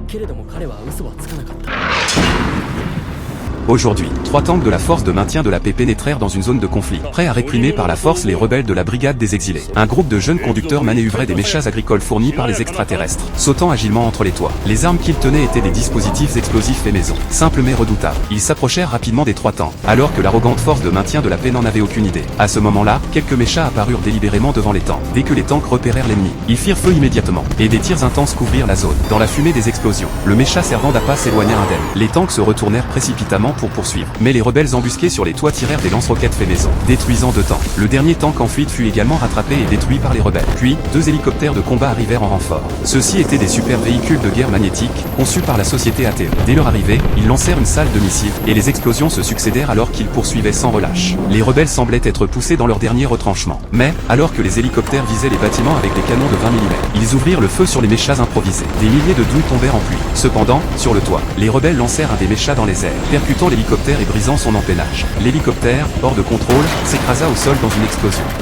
けれども彼は嘘はつかなかった。 Aujourd'hui, 3 tanks de la force de maintien de la paix pénétrèrent dans une zone de conflit, prêts à réprimer par la force les rebelles de la brigade des exilés. Un groupe de jeunes conducteurs manœuvraient des méchas agricoles fournis par les extraterrestres, sautant agilement entre les toits. Les armes qu'ils tenaient étaient des dispositifs explosifs faits maison, simples mais redoutables. Ils s'approchèrent rapidement des 3 tanks, alors que l'arrogante force de maintien de la paix n'en avait aucune idée. À ce moment-là, quelques méchas apparurent délibérément devant les tanks. Dès que les tanks repérèrent l'ennemi, ils firent feu immédiatement, et des tirs intenses couvrirent la zone. Dans la fumée des explosions, le mécha servant d'appât s'éloigna indemne. Les tanks se retournèrent précipitamment pour poursuivre, mais les rebelles embusqués sur les toits tirèrent des lance-roquettes fait maison, détruisant 2 tanks. Le dernier tank en fuite fut également rattrapé et détruit par les rebelles. Puis, 2 hélicoptères de combat arrivèrent en renfort. Ceux-ci étaient des super véhicules de guerre magnétiques, conçus par la société ATE. Dès leur arrivée, ils lancèrent une salve de missiles, et les explosions se succédèrent alors qu'ils poursuivaient sans relâche. Les rebelles semblaient être poussés dans leur dernier retranchement. Mais, alors que les hélicoptères visaient les bâtiments avec des canons de 20 mm, ils ouvrirent le feu sur les méchas improvisés. Des milliers de douilles tombèrent en pluie. Cependant, sur le toit, les rebelles lancèrent un des méchas dans les airs, percutant l'hélicoptère et brisant son empennage. L'hélicoptère, hors de contrôle, s'écrasa au sol dans une explosion.